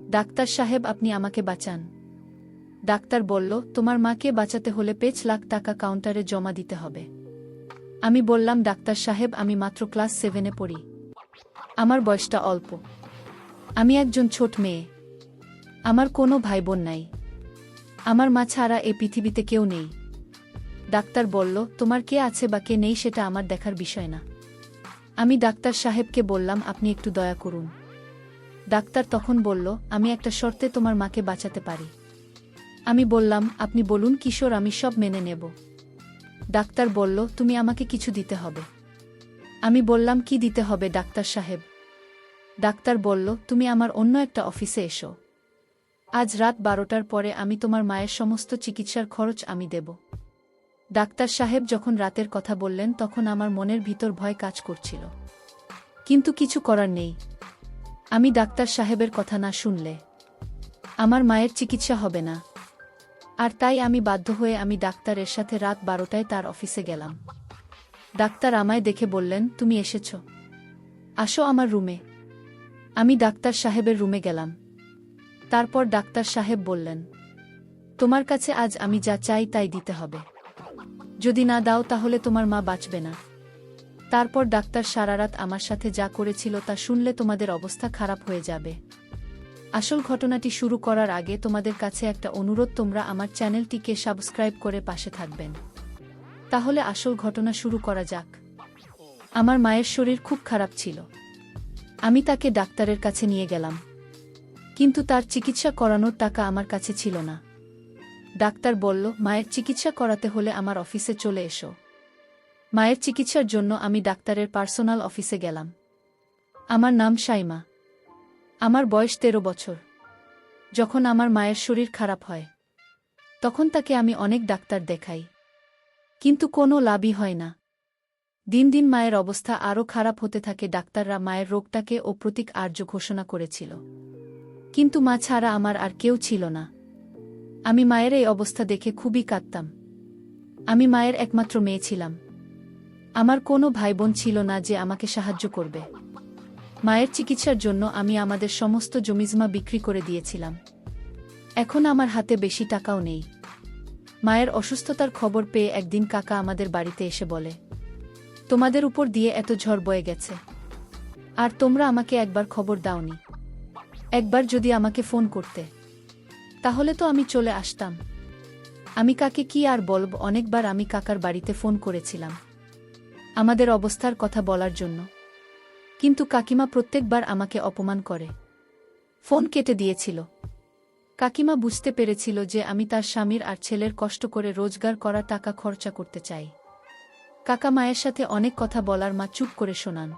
Doctor সাহেব, আপনি আমাকে বাঁচান। ডাক্তার বলল, তোমার মাকে বাঁচাতে হলে 5 লাখ টাকা কাউন্টারে জমা দিতে হবে। আমি বললাম, ডাক্তার সাহেব, আমি মাত্র ক্লাস 7-এ পড়ি। আমার বয়সটা অল্প। আমি একজন ছোট মেয়ে। আমার কোনো ভাই বোন নাই। আমার মা ছাড়া এ পৃথিবীতে কেউ নেই। ডাক্তার বলল, তোমার কে আছে বা কে নেই সেটা আমার দেখার বিষয় না। আমি ডাক্তার সাহেবকে বললাম, আপনি একটু দয়া করুন। ডাক্তার তখন বলল, আমি একটা শর্তে তোমার মাকে বাঁচাতে পারি। আমি বললাম, আপনি বলুন কিশোর, আমি সব মেনে নেব। ডাক্তার বলল, তুমি আমাকে কিছু দিতে হবে। আমি বললাম, কি দিতে হবে ডাক্তার সাহেব? ডাক্তার বলল, তুমি আমার অন্য একটা অফিসে এসো। আজ রাত 12টার পরে আমি তোমার মায়ের সমস্ত চিকিৎসার খরচ আমি দেব। ডাক্তার সাহেব যখন রাতের কথা বললেন তখন আমার মনের ভিতর ভয় কাজ করছিল। কিন্তু কিছু করার নেই। আমি ডাক্তার সাহেবের কথা না শুনলে আমার মায়ের চিকিৎসা হবে না। আর তাই আমি বাধ্য হয়ে আমি ডাক্তারের সাথে রাত 12টায় তার অফিসে গেলাম। ডাক্তার আমায় দেখে বললেন, তুমি এসেছ, আসো আমার রুমে। আমি ডাক্তার সাহেবের রুমে গেলাম। তারপর ডাক্তার সাহেব বললেন, তোমার কাছে আজ আমি যা চাই তাই দিতে হবে। যদি না দাও তাহলে তোমার মা বাঁচবে না। তারপর ডাক্তার সারা রাত আমার সাথে যা করেছিল তা শুনলে তোমাদের অবস্থা খারাপ হয়ে যাবে। আসল ঘটনাটি শুরু করার আগে তোমাদের কাছে একটা অনুরোধ, তোমরা আমার চ্যানেলটিকে সাবস্ক্রাইব করে পাশে থাকবেন। তাহলে আসল ঘটনা শুরু করা যাক। আমার মায়ের শরীর খুব খারাপ ছিল। আমি তাকে ডাক্তারের কাছে নিয়ে গেলাম, কিন্তু তার চিকিৎসা করানোর টাকা আমার কাছে ছিল না। ডাক্তার বলল, মায়ের চিকিৎসা করাতে হলে আমার অফিসে চলে এসো। মায়ের চিকিৎসার জন্য আমি ডাক্তারের পার্সোনাল অফিসে গেলাম। আমার নাম সাইমা। আমার বয়স 13 বছর। যখন আমার মায়ের শরীর খারাপ হয় তখন তাকে আমি অনেক ডাক্তার দেখাই, কিন্তু কোনো লাভই হয় না। দিন দিন মায়ের অবস্থা আরও খারাপ হতে থাকে। ডাক্তাররা মায়ের রোগটাকে অপ্রতীক আর্য ঘোষণা করেছিল, কিন্তু মা ছাড়া আমার আর কেউ ছিল না। আমি মায়ের এই অবস্থা দেখে খুবই কাঁদতাম। আমি মায়ের একমাত্র মেয়ে ছিলাম। আমার কোনো ভাই বোন ছিল না যে আমাকে সাহায্য করবে। মায়ের চিকিৎসার জন্য আমি আমাদের সমস্ত জমিজমা বিক্রি করে দিয়েছিলাম। এখন আমার হাতে বেশি টাকাও নেই। মায়ের অসুস্থতার খবর পেয়ে একদিন কাকা আমাদের বাড়িতে এসে বলে, তোমাদের উপর দিয়ে এত ঝড় বয়ে গেছে, আর তোমরা আমাকে একবার খবর দাওনি। একবার যদি আমাকে ফোন করতে, তাহলে তো আমি চলে আসতাম। আমি কাকে কি আর বলব, অনেকবার আমি কাকার বাড়িতে ফোন করেছিলাম আমাদের অবস্থার কথা বলার জন্য, কিন্তু কাকিমা প্রত্যেকবার আমাকে অপমান করে ফোন কেটে দিয়েছিল। কাকিমা বুঝতে পেরেছিল যে আমি তার স্বামীর আর ছেলের কষ্ট করে রোজগার করা টাকা খরচা করতে চাই। কাকা মায়ের সাথে অনেক কথা বলার মা চুপ করে শোনান।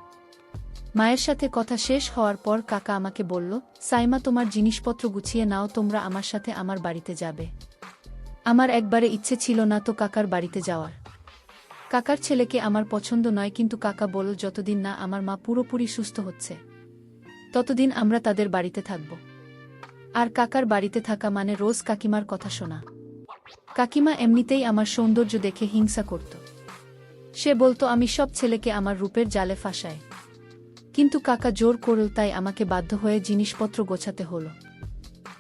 মায়ের সাথে কথা শেষ হওয়ার পর কাকা আমাকে বলল, সাইমা, তোমার জিনিসপত্র গুছিয়ে নাও, তোমরা আমার সাথে আমার বাড়িতে যাবে। আমার একবারে ইচ্ছে ছিল না তো কাকার বাড়িতে যাওয়ার। কাকার ছেলেকে আমার পছন্দ নয়, কিন্তু কাকা বলল, যতদিন না আমার মা পুরোপুরি সুস্থ হচ্ছে ততদিন আমরা তাদের বাড়িতে থাকব। আর কাকার বাড়িতে থাকা মানে রোজ কাকিমার কথা শোনা। কাকিমা এমনিতেই আমার সৌন্দর্য দেখে হিংসা করত। সে বলতো আমি সব ছেলেকে আমার রূপের জালে ফাঁসায়, কিন্তু কাকা জোর করল, তাই আমাকে বাধ্য হয়ে জিনিসপত্র গোছাতে হলো।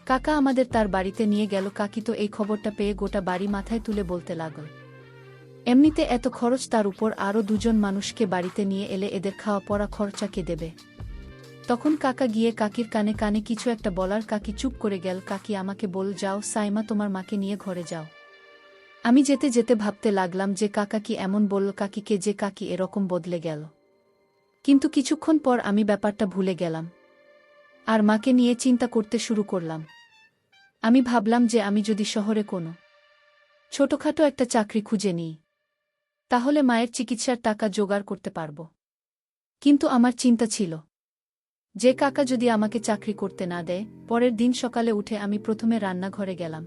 কাকা আমাদের তার বাড়িতে নিয়ে গেল। কাকি তো এই খবরটা পেয়ে গোটা বাড়ি মাথায় তুলে বলতে লাগল, এমনিতে এত খরচ, তার উপর আরও 2জন মানুষকে বাড়িতে নিয়ে এলে এদের খাওয়া পড়া খরচা কে দেবে? তখন কাকা গিয়ে কাকির কানে কানে কিছু একটা বলার কাকি চুপ করে গেল। কাকি আমাকে বল, যাও সাইমা, তোমার মাকে নিয়ে ঘরে যাও। আমি যেতে যেতে ভাবতে লাগলাম যে কাকা কি এমন বলল কাকিকে যে কাকি এরকম বদলে গেল। কিন্তু কিছুক্ষণ পর আমি ব্যাপারটা ভুলে গেলাম আর মাকে নিয়ে চিন্তা করতে শুরু করলাম। আমি ভাবলাম যে আমি যদি শহরে কোনো ছোটখাটো একটা চাকরি খুঁজে নিই তাহলে মায়ের চিকিৎসার টাকা জোগাড় করতে পারব। কিন্তু আমার চিন্তা ছিল যে কাকা যদি আমাকে চাকরি করতে না দেয়। পরের দিন সকালে উঠে আমি প্রথমে রান্নাঘরে গেলাম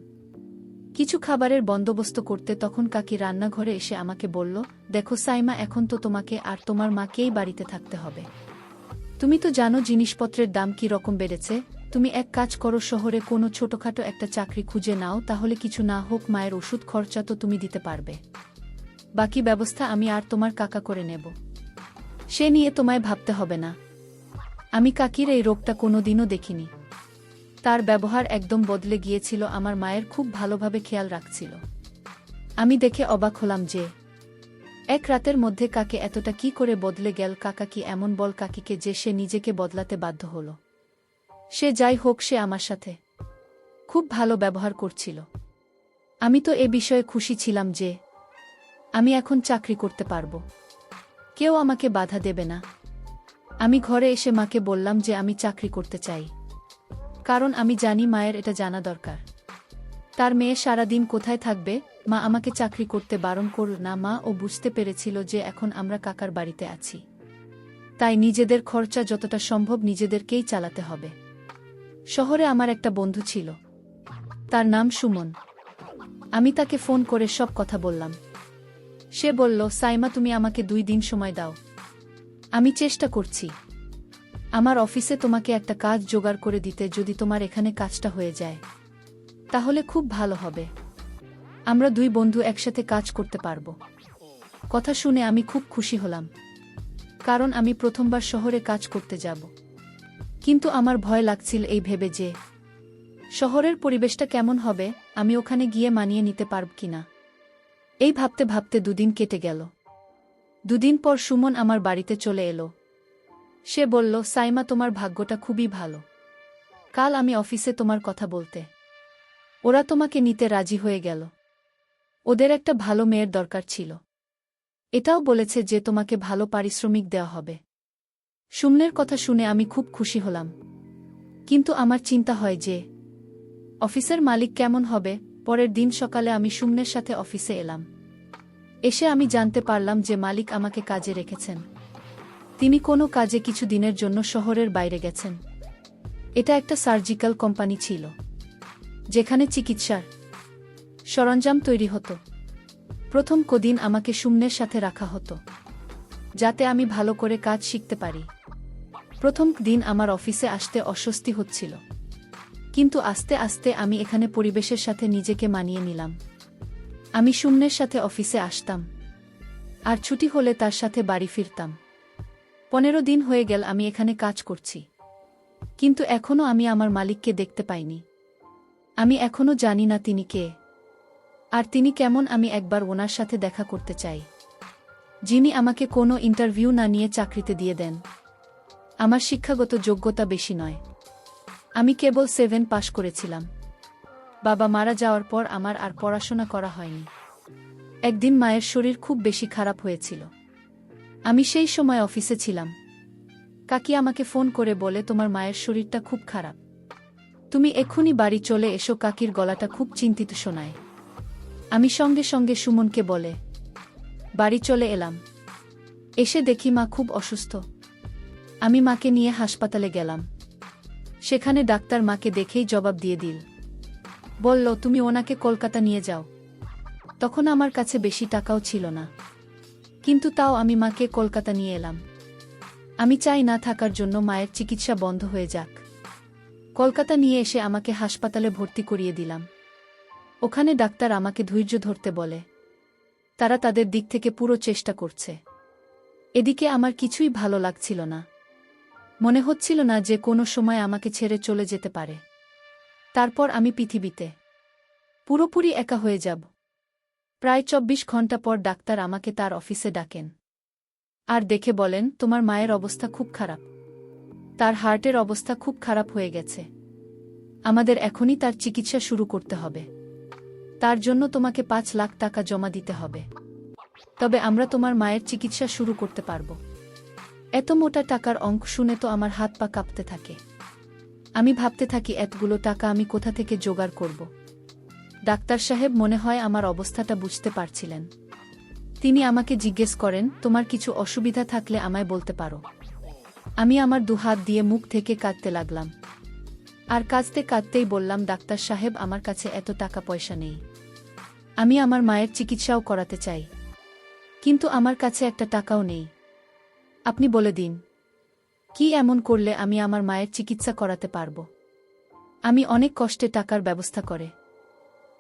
কিছু খাবারের বন্দোবস্ত করতে। তখন কাকি রান্নাঘরে এসে আমাকে বলল, দেখো সাইমা, এখন তো তোমাকে আর তোমার মাকেই বাড়িতে থাকতে হবে। তুমি তো জানো জিনিসপত্রের দাম কি রকম বেড়েছে। তুমি এক কাজ করো, শহরে কোনো ছোটখাটো একটা চাকরি খুঁজে নাও, তাহলে কিছু না হোক মায়ের ওষুধ খরচা তো তুমি দিতে পারবে। বাকি ব্যবস্থা আমি আর তোমার কাকা করে নেব, সে নিয়ে তোমায় ভাবতে হবে না। আমি কাকির এই রোগটা কোনোদিনও দেখিনি। তার ব্যবহার একদম বদলে গিয়েছিল, আমার মায়ের খুব ভালোভাবে খেয়াল রাখছিল। আমি দেখে অবাক হলাম যে এক রাতের মধ্যে কাকে এতটা কি করে বদলে গেল। কাকা কি এমন বল কাকিকে যে সে নিজেকে বদলাতে বাধ্য হল? সে যাই হোক, সে আমার সাথে খুব ভালো ব্যবহার করছিল। আমি তো এ বিষয়ে খুশি ছিলাম যে আমি এখন চাকরি করতে পারব, কেউ আমাকে বাধা দেবে না। আমি ঘরে এসে মাকে বললাম যে আমি চাকরি করতে চাই, কারণ আমি জানি মায়ের এটা জানা দরকার। তার মেয়ে সারাদিন কোথায় থাকবে? মা আমাকে চাকরি করতে বারণ করল না। মা ও বুঝতে পেরেছিল যে এখন আমরা কাকার বাড়িতে আছি, তাই নিজেদের খরচা যতটা সম্ভব নিজেদেরকেই চালাতে হবে। শহরে আমার একটা বন্ধু ছিল, তার নাম সুমন। আমি তাকে ফোন করে সব কথা বললাম। সে বলল, সাইমা, তুমি আমাকে 2 দিন সময় দাও, আমি চেষ্টা করছি আমার অফিসে তোমাকে একটা কাজ জোগাড় করে দিতে। যদি তোমার এখানে কাজটা হয়ে যায় তাহলে খুব ভালো হবে, আমরা 2 বন্ধু একসাথে কাজ করতে পারব। কথা শুনে আমি খুব খুশি হলাম, কারণ আমি প্রথমবার শহরে কাজ করতে যাব। কিন্তু আমার ভয় লাগছিল এই ভেবে যে শহরের পরিবেশটা কেমন হবে, আমি ওখানে গিয়ে মানিয়ে নিতে পারব কিনা। এই ভাবতে ভাবতে 2 দিন কেটে গেল। 2 দিন পর সুমন আমার বাড়িতে চলে এলো। সে বলল, সাইমা, তোমার ভাগ্যটা খুবই ভালো, কাল আমি অফিসে তোমার কথা বলতে ওরা তোমাকে নিতে রাজি হয়ে গেল। ওদের একটা ভালো মেয়ের দরকার ছিল, এটাও বলেছে যে তোমাকে ভালো পারিশ্রমিক দেওয়া হবে। সুমনের কথা শুনে আমি খুব খুশি হলাম, কিন্তু আমার চিন্তা হয় যে অফিসের মালিক কেমন হবে। পরের দিন সকালে আমি সুমনের সাথে অফিসে এলাম। এসে আমি জানতে পারলাম যে মালিক আমাকে কাজে রেখেছেন। তিনি কোনো কাজে কিছু দিনের জন্য শহরের বাইরে গেছেন। এটা একটা সার্জিক্যাল কোম্পানি ছিল, যেখানে চিকিৎসার সরঞ্জাম তৈরি হতো। প্রথম কদিন আমাকে সুমনের সাথে রাখা হতো, যাতে আমি ভালো করে কাজ শিখতে পারি। প্রথম দিন আমার অফিসে আসতে অস্বস্তি হচ্ছিল, কিন্তু আস্তে আস্তে আমি এখানে পরিবেশের সাথে নিজেকে মানিয়ে নিলাম। আমি সুমনের সাথে অফিসে আসতাম, আর ছুটি হলে তার সাথে বাড়ি ফিরতাম। 15 দিন হয়ে গেল আমি এখানে কাজ করছি, কিন্তু এখনও আমি আমার মালিককে দেখতে পাইনি। আমি এখনও জানি না তিনি কে, আর তিনি কেমন। আমি একবার ওনার সাথে দেখা করতে চাই, যিনি আমাকে কোনো ইন্টারভিউ না নিয়ে চাকরিতে দিয়ে দেন। আমার শিক্ষাগত যোগ্যতা বেশি নয়, আমি কেবল 7 পাশ করেছিলাম। বাবা মারা যাওয়ার পর আমার আর পড়াশোনা করা হয়নি। একদিন মায়ের শরীর খুব বেশি খারাপ হয়েছিল। আমি সেই সময় অফিসে ছিলাম। কাকি আমাকে ফোন করে বলে, তোমার মায়ের শরীরটা খুব খারাপ, তুমি এক্ষুনি বাড়ি চলে এসো। কাকির গলাটা খুব চিন্তিত শোনায়। আমি সঙ্গে সঙ্গে সুমনকে বলে বাড়ি চলে এলাম। এসে দেখি মা খুব অসুস্থ। আমি মাকে নিয়ে হাসপাতালে গেলাম। সেখানে ডাক্তার মাকে দেখেই জবাব দিয়ে দিল, বলল, তুমি ওনাকে কলকাতা নিয়ে যাও। তখন আমার কাছে বেশি টাকাও ছিল না, কিন্তু তাও আমি মাকে কলকাতা নিয়ে এলাম। আমি চাই না থাকার জন্য মায়ের চিকিৎসা বন্ধ হয়ে যাক। কলকাতা নিয়ে এসে আমাকে হাসপাতালে ভর্তি করিয়ে দিলাম। ওখানে ডাক্তার আমাকে ধৈর্য ধরতে বলে, তারা তাদের দিক থেকে পুরো চেষ্টা করছে। এদিকে আমার কিছুই ভালো লাগছিল না, মনে হচ্ছিল না যে কোনো সময় আমাকে ছেড়ে চলে যেতে পারে। তারপর আমি পৃথিবীতে পুরোপুরি একা হয়ে যাব। প্রায় 24 ঘন্টা পর ডাক্তার আমাকে তার অফিসে ডাকেন, আর দেখে বলেন, তোমার মায়ের অবস্থা খুব খারাপ, তার হার্টের অবস্থা খুব খারাপ হয়ে গেছে। আমাদের এখনই তার চিকিৎসা শুরু করতে হবে। তার জন্য তোমাকে 5 লাখ টাকা জমা দিতে হবে, তবে আমরা তোমার মায়ের চিকিৎসা শুরু করতে পারব। এত মোটা টাকার অঙ্ক শুনে তো আমার হাত পা কাঁপতে থাকে। আমি ভাবতে থাকি, এতগুলো টাকা আমি কোথা থেকে জোগাড় করব। ডাক্তার সাহেব মনে হয় আমার অবস্থাটা বুঝতে পারছিলেন। তিনি আমাকে জিজ্ঞেস করেন, তোমার কিছু অসুবিধা থাকলে আমায় বলতে পারো। আমি আমার 2 হাত দিয়ে মুখ থেকে কাঁদতে লাগলাম, আর কাঁদতে কাঁদতেই বললাম, ডাক্তার সাহেব, আমার কাছে এত টাকা পয়সা নেই। আমি আমার মায়ের চিকিৎসাও করাতে চাই, কিন্তু আমার কাছে একটা টাকাও নেই। আপনি বলে দিন, কি এমন করলে আমি আমার মায়ের চিকিৎসা করাতে পারব। আমি অনেক কষ্টে টাকার ব্যবস্থা করে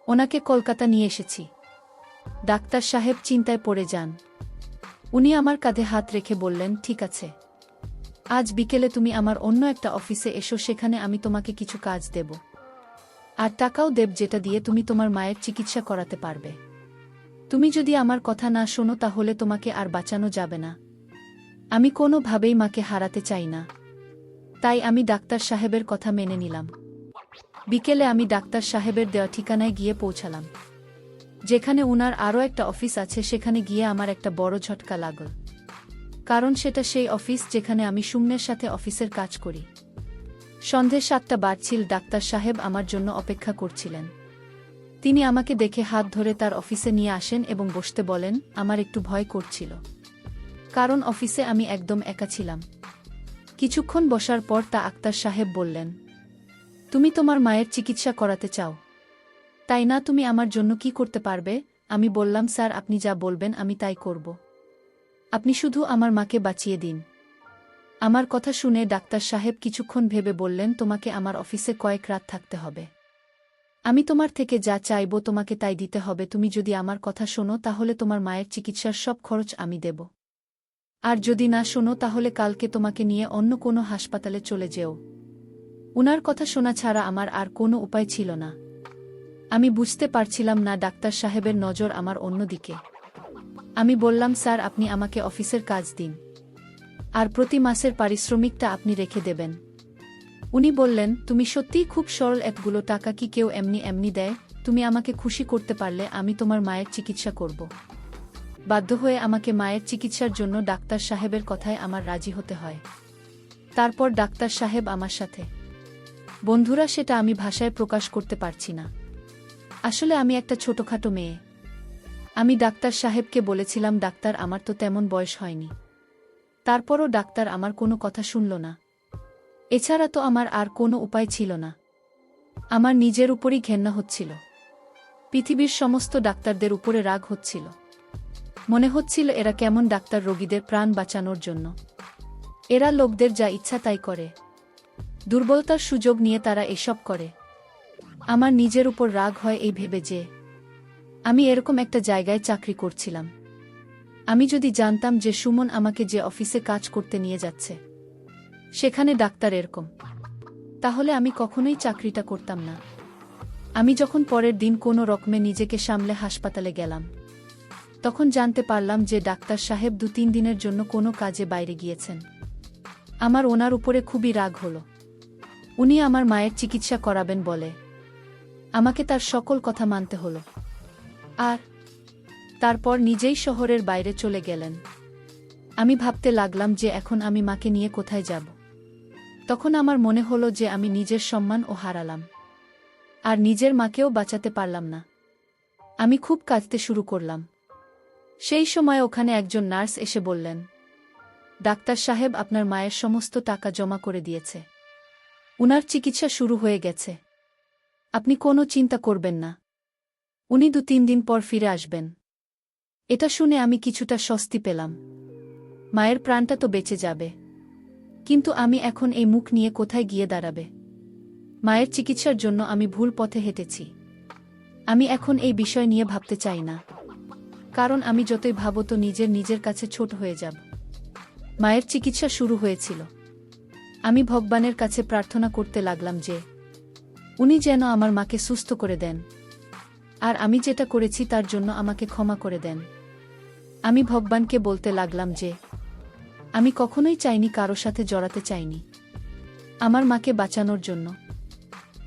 ওনাকে কলকাতা নিয়ে এসেছি। ডাক্তার সাহেব চিন্তায় পড়ে যান। উনি আমার কাঁধে হাত রেখে বললেন, ঠিক আছে, আজ বিকেলে তুমি আমার অন্য একটা অফিসে এসো, সেখানে আমি তোমাকে কিছু কাজ দেব। আর টাকাও দেব, যেটা দিয়ে তুমি তোমার মায়ের চিকিৎসা করাতে পারবে। তুমি যদি আমার কথা না শোনো তাহলে তোমাকে আর বাঁচানো যাবে না। আমি কোনোভাবেই মাকে হারাতে চাই না। তাই আমি ডাক্তার সাহেবের কথা মেনে নিলাম। বিকেলে আমি ডাক্তার সাহেবের দেওয়া ঠিকানায় গিয়ে পৌঁছালাম। যেখানে উনার আরও একটা অফিস আছে, সেখানে গিয়ে আমার একটা বড় ঝটকা লাগল। কারণ সেটা সেই অফিস যেখানে আমি সুমনের সাথে অফিসের কাজ করি। সন্ধে 7টা বাজছিল, ডাক্তার সাহেব আমার জন্য অপেক্ষা করছিলেন। তিনি আমাকে দেখে হাত ধরে তার অফিসে নিয়ে আসেন এবং বসতে বলেন। আমার একটু ভয় করছিল, কারণ অফিসে আমি একদম একা ছিলাম। কিছুক্ষণ বসার পর ডাক্তার সাহেব বললেন, তুমি তোমার মায়ের চিকিৎসা করাতে চাও, তাই না? তুমি আমার জন্য কি করতে পারবে? আমি বললাম, স্যার, আপনি যা বলবেন আমি তাই করব। আপনি শুধু আমার মাকে বাঁচিয়ে দিন। আমার কথা শুনে ডাক্তার সাহেব কিছুক্ষণ ভেবে বললেন, তোমাকে আমার অফিসে কয়েক রাত থাকতে হবে। আমি তোমার থেকে যা চাইব তোমাকে তাই দিতে হবে। তুমি যদি আমার কথা শোনো তাহলে তোমার মায়ের চিকিৎসার সব খরচ আমি দেব। আর যদি না শোনো তাহলে কালকে তোমাকে নিয়ে অন্য কোনো হাসপাতালে চলে যেও। উনার কথা শোনা ছাড়া আমার আর কোনো উপায় ছিল না। আমি বুঝতে পারছিলাম না ডাক্তার সাহেবের নজর আমার অন্যদিকে। আমি বললাম, স্যার, আপনি আমাকে অফিসের কাজ দিন, আর প্রতি মাসের পারিশ্রমিকটা আপনি রেখে দেবেন। উনি বললেন, তুমি সত্যিই খুব সরল, এতগুলো টাকা কি কেউ এমনি এমনি দেয়? তুমি আমাকে খুশি করতে পারলে আমি তোমার মায়ের চিকিৎসা করব। বাধ্য হয়ে আমাকে মায়ের চিকিৎসার জন্য ডাক্তার সাহেবের কথায় আমার রাজি হতে হয়। তারপর ডাক্তার সাহেব আমার সাথে, বন্ধুরা, সেটা আমি ভাষায় প্রকাশ করতে পারছি না। আসলে আমি একটা ছোটখাটো মেয়ে। আমি ডাক্তার সাহেবকে বলেছিলাম, ডাক্তার, আমার তো তেমন বয়স হয়নি। তারপরও ডাক্তার আমার কোনো কথা শুনল না। এছাড়া তো আমার আর কোনো উপায় ছিল না। আমার নিজের উপরই ঘেন্না হচ্ছিল। পৃথিবীর সমস্ত ডাক্তারদের উপরে রাগ হচ্ছিল। মনে হচ্ছিল এরা কেমন ডাক্তার, রোগীদের প্রাণ বাঁচানোর জন্য। এরা লোকদের যা ইচ্ছা তাই করে। দুর্বলতার সুযোগ নিয়ে তারা এসব করে। আমার নিজের উপর রাগ হয় এই ভেবে যে আমি এরকম একটা জায়গায় চাকরি করছিলাম। আমি যদি জানতাম যে সুমন আমাকে যে অফিসে কাজ করতে নিয়ে যাচ্ছে সেখানে ডাক্তার এরকম, তাহলে আমি কখনোই চাকরিটা করতাম না। আমি যখন পরের দিন কোনো রকমে নিজেকে সামলে হাসপাতালে গেলাম, তখন জানতে পারলাম যে ডাক্তার সাহেব 2-3 দিনের জন্য কোনো কাজে বাইরে গিয়েছেন। আমার ওনার উপরে খুবই রাগ হলো। উনি আমার মায়ের চিকিৎসা করাবেন বলে আমাকে তার সকল কথা মানতে হলো। আর তারপর নিজেই শহরের বাইরে চলে গেলেন। আমি ভাবতে লাগলাম যে এখন আমি মাকে নিয়ে কোথায় যাব। তখন আমার মনে হলো যে আমি নিজের সম্মানও হারালাম, আর নিজের মাকেও বাঁচাতে পারলাম না। আমি খুব কাঁদতে শুরু করলাম। সেই সময় ওখানে একজন নার্স এসে বললেন, ডাক্তার সাহেব আপনার মায়ের সমস্ত টাকা জমা করে দিয়েছে। উনার চিকিৎসা শুরু হয়ে গেছে। আপনি কোনো চিন্তা করবেন না। উনি 2-3 দিন পর ফিরে আসবেন। এটা শুনে আমি কিছুটা স্বস্তি পেলাম। মায়ের প্রাণটা তো বেঁচে যাবে। কিন্তু আমি এখন এই মুখ নিয়ে কোথায় গিয়ে দাঁড়াবে? মায়ের চিকিৎসার জন্য আমি ভুল পথে হেঁটেছি। আমি এখন এই বিষয় নিয়ে ভাবতে চাই না, কারণ আমি যতই ভাবো তো নিজের কাছে ছোট হয়ে যাব। মায়ের চিকিৎসা শুরু হয়েছিল। আমি ভগবানের কাছে প্রার্থনা করতে লাগলাম যে উনি যেন আমার মাকে সুস্থ করে দেন, আর আমি যেটা করেছি তার জন্য আমাকে ক্ষমা করে দেন। আমি ভগবানকে বলতে লাগলাম যে আমি কখনোই চাইনি, কারো সাথে জড়াতে চাইনি আমার মাকে বাঁচানোর জন্য।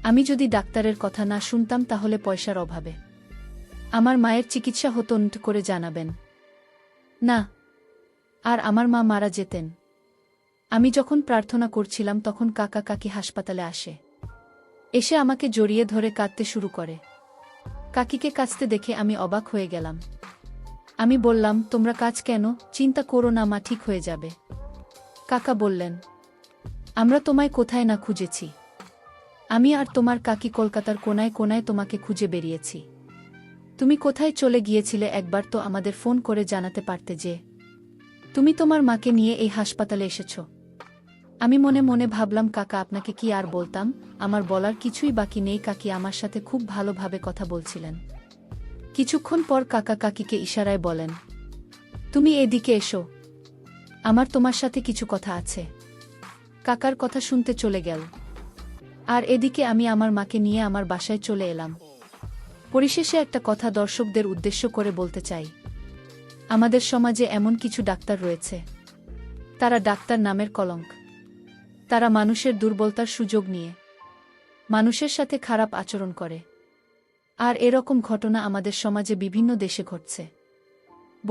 আমি যদি ডাক্তারের কথা না শুনতাম তাহলে পয়সার অভাবে আমার মায়ের চিকিৎসা হতো না করে জানাবেন না, আর আমার মা মারা যেতেন। আমি যখন প্রার্থনা করছিলাম তখন কাকা কাকি হাসপাতালে আসে। এসে আমাকে জড়িয়ে ধরে কাঁদতে শুরু করে। কাকিকে কাঁদতে দেখে আমি অবাক হয়ে গেলাম। আমি বললাম, তোমরা কাজ কেন? চিন্তা করো না, মা ঠিক হয়ে যাবে। কাকা বললেন, আমরা তোমায় কোথায় না খুঁজেছি। আমি আর তোমার কাকি কলকাতার কোনায় কোনায় তোমাকে খুঁজে বেরিয়েছি। তুমি কোথায় চলে গিয়েছিলে একবার তো আমাদের ফোন করে জানাতে পারতে যে তুমি তোমার মাকে নিয়ে এই হাসপাতালে এসেছ। আমি মনে মনে ভাবলাম, কাকা, আপনাকে কি আর বলতাম? আমার বলার কিছুই বাকি নেই। কাকি আমার সাথে খুব ভালোভাবে কথা বলছিলেন। কিছুক্ষণ পর কাকা কাকিকে ইশারায় বলেন, তুমি এদিকে এসো, আমার তোমার সাথে কিছু কথা আছে। কাকার কথা শুনতে চলে গেল। আর এদিকে আমি আমার মাকে নিয়ে আমার বাসায় চলে এলাম। পরিশেষে একটা কথা দর্শকদের উদ্দেশ্য করে বলতে চাই। আমাদের সমাজে এমন কিছু ডাক্তার রয়েছে, তারা ডাক্তার নামের কলঙ্ক। তারা মানুষের দুর্বলতার সুযোগ নিয়ে মানুষের সাথে খারাপ আচরণ করে। আর এরকম ঘটনা আমাদের সমাজে বিভিন্ন দেশে ঘটছে।